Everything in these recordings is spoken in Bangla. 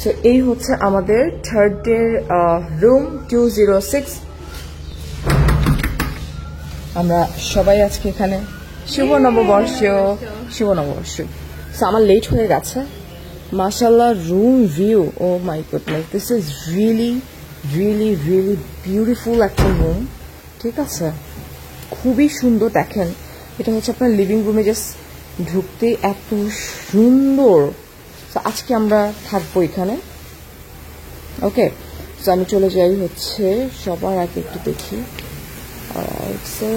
সো এই হচ্ছে আমাদের থার্ড ডে রুম 206। আমরা সবাই আজকে এখানে শুভ নববর্ষ। সো আমার লেট হয়ে গেছে। মাশাআল্লাহ, room view, oh my goodness, this is really really really beautiful একটা রুম। ঠিক আছে, খুবই সুন্দর। দেখেন, এটা হচ্ছে আপনার লিভিং রুমে, জাস্ট ঢুকতে এত সুন্দর। তো আজকে আমরা থাকবো এখানে। ওকে, তো আমি চলে যাই হচ্ছে সবার আগে একটু দেখি। সো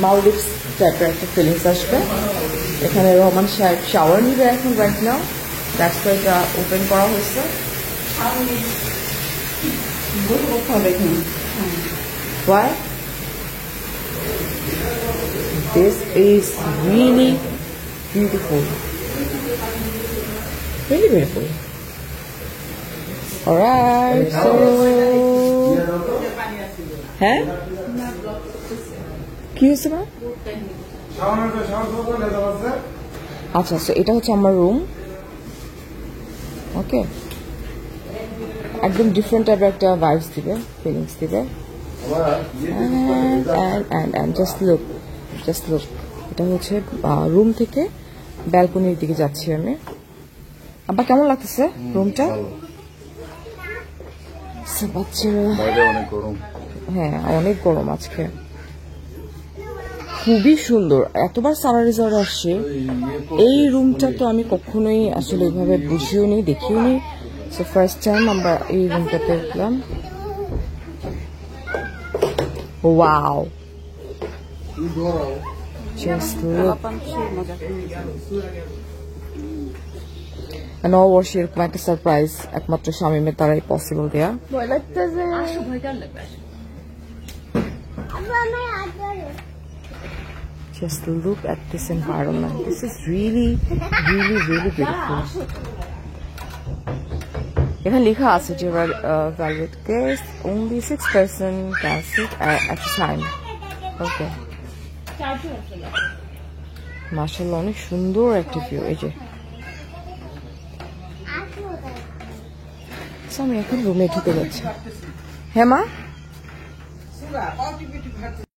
মালদ্বীপস টাইপের একটা ফিলিংস আসবে। এখানে রহমান সাহেব শাওয়ার নিবে এখন রাইট নাও, দ্যাটস ওয়াই এটা ওপেন করা হয়েছে। Why? This is really beautiful. Really beautiful. Alright, so হ্যাঁ কি হয়েছে মা? আচ্ছা, সো এটা হচ্ছে আমার রুম। ওকে, একদম ডিফারেন্ট টাইপের একটা ভাইবস দিবে, ফিলিংস দিবে। and just look, এটা হচ্ছে রুম থেকে ব্যালকনির দিকে যাচ্ছি আমি। আব্বা কেমন লাগতেছে রুমটা? হ্যাঁ, অনেক গরম আজকে, খুবই সুন্দর। এতবার সারা রিসর্ট আসছে, এই রুমটা তো আমি কখনোই আসলে ওইভাবে বুঝিও নি, দেখিও নি। সো ফার্স্ট টাইম আমরা এই রুমটাতে উঠলাম। Wow, just look. নববর্ষে এরকম একটা সারপ্রাইজ একমাত্র শামিমের দ্বারাই পসিবল দেয়া। Just look at this environment. This is really, really, really beautiful. এখানে লেখা আছে যে valued guests, only 6 person can sit at a time. Okay. মাশাআল্লাহ, অনেক সুন্দর একটা ভিউ। এই যে আমি এখন রুমে ঢুকে যাচ্ছি। হ্যাঁ মা?